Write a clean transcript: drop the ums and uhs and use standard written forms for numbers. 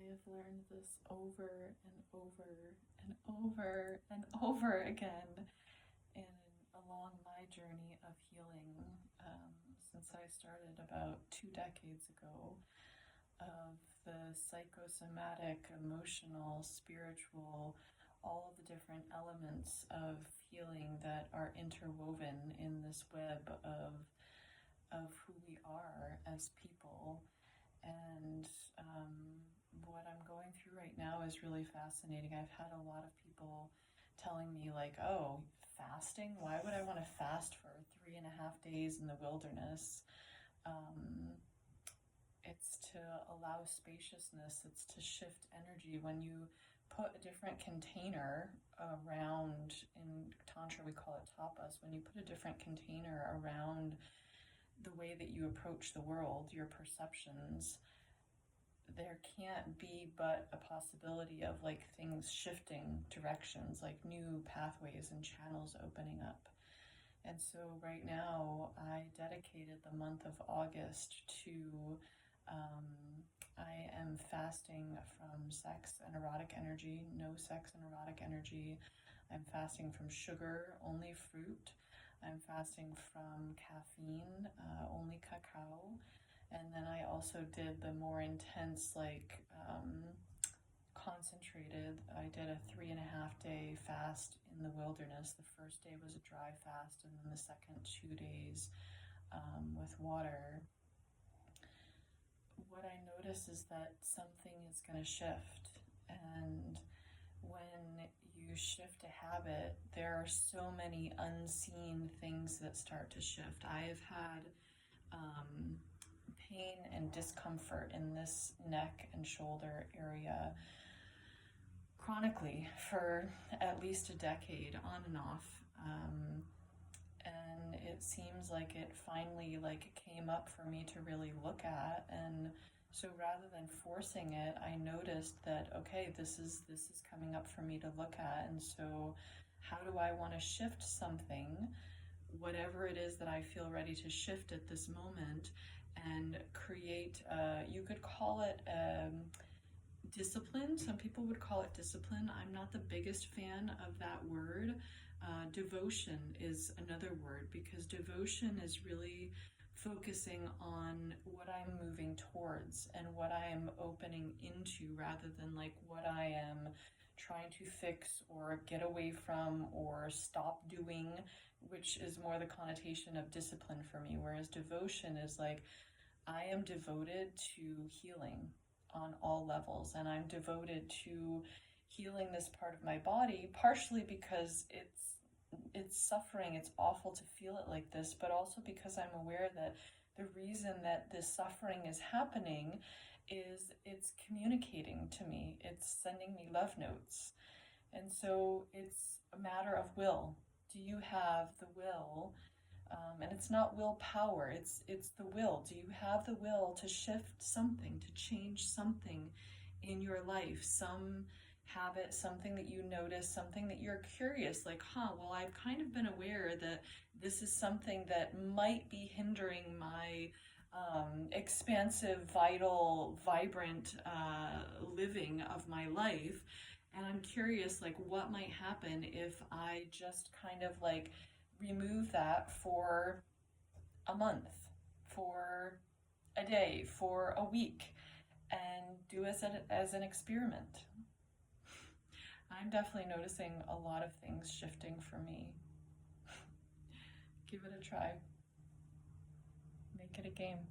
I have learned this over and over and over and over again along my journey of healing since I started about 2 decades ago, of the psychosomatic, emotional, spiritual, all of the different elements of healing that are interwoven in this web of who we are as people. And what I'm going through right now is really fascinating. I've had a lot of people telling me, like, oh, fasting? Why would I want to fast for 3.5 days in the wilderness? It's to allow spaciousness, it's to shift energy. When you put a different container around, in Tantra we call it tapas, when you put a different container around the way that you approach the world, your perceptions, there can't be but a possibility of like things shifting directions, like new pathways and channels opening up. And so right now I dedicated the month of August to I am fasting from sex and erotic energy, no sex and erotic energy. I'm fasting from sugar, only fruit. I'm fasting from caffeine, only cacao. And then I also did the more intense, like concentrated. I did a 3.5 day fast in the wilderness. The first day was a dry fast, and then the second 2 days with water. What I notice is that something is going to shift, and when you shift a habit, there are so many unseen things that start to shift. I have had pain and discomfort in this neck and shoulder area chronically for at least a decade, on and off. And it seems like it finally came up for me to really look at. And so rather than forcing it, I noticed that, okay, this is coming up for me to look at. And so how do I want to shift something, whatever it is that I feel ready to shift at this moment, and create, you could call it discipline. Some people would call it discipline. I'm not the biggest fan of that word. Devotion is another word, because devotion is really focusing on what I'm moving towards and what I am opening into, rather than like what I am trying to fix or get away from or stop doing, which is more the connotation of discipline for me. Whereas devotion is like, I am devoted to healing on all levels, and I'm devoted to healing this part of my body, partially because it's suffering, it's awful to feel it like this, but also because I'm aware that the reason that this suffering is happening is it's communicating to me, it's sending me love notes. And so it's a matter of will. Do you have the will? And it's not willpower, it's the will. Do you have the will to shift something, to change something in your life? Some habit, something that you notice, something that you're curious, like, well, I've kind of been aware that this is something that might be hindering my expansive, vital, vibrant living of my life. And I'm curious, like, what might happen if I just kind of like remove that for a month, for a day, for a week, and do it as an experiment. I'm definitely noticing a lot of things shifting for me. Give it a try. Make it a game.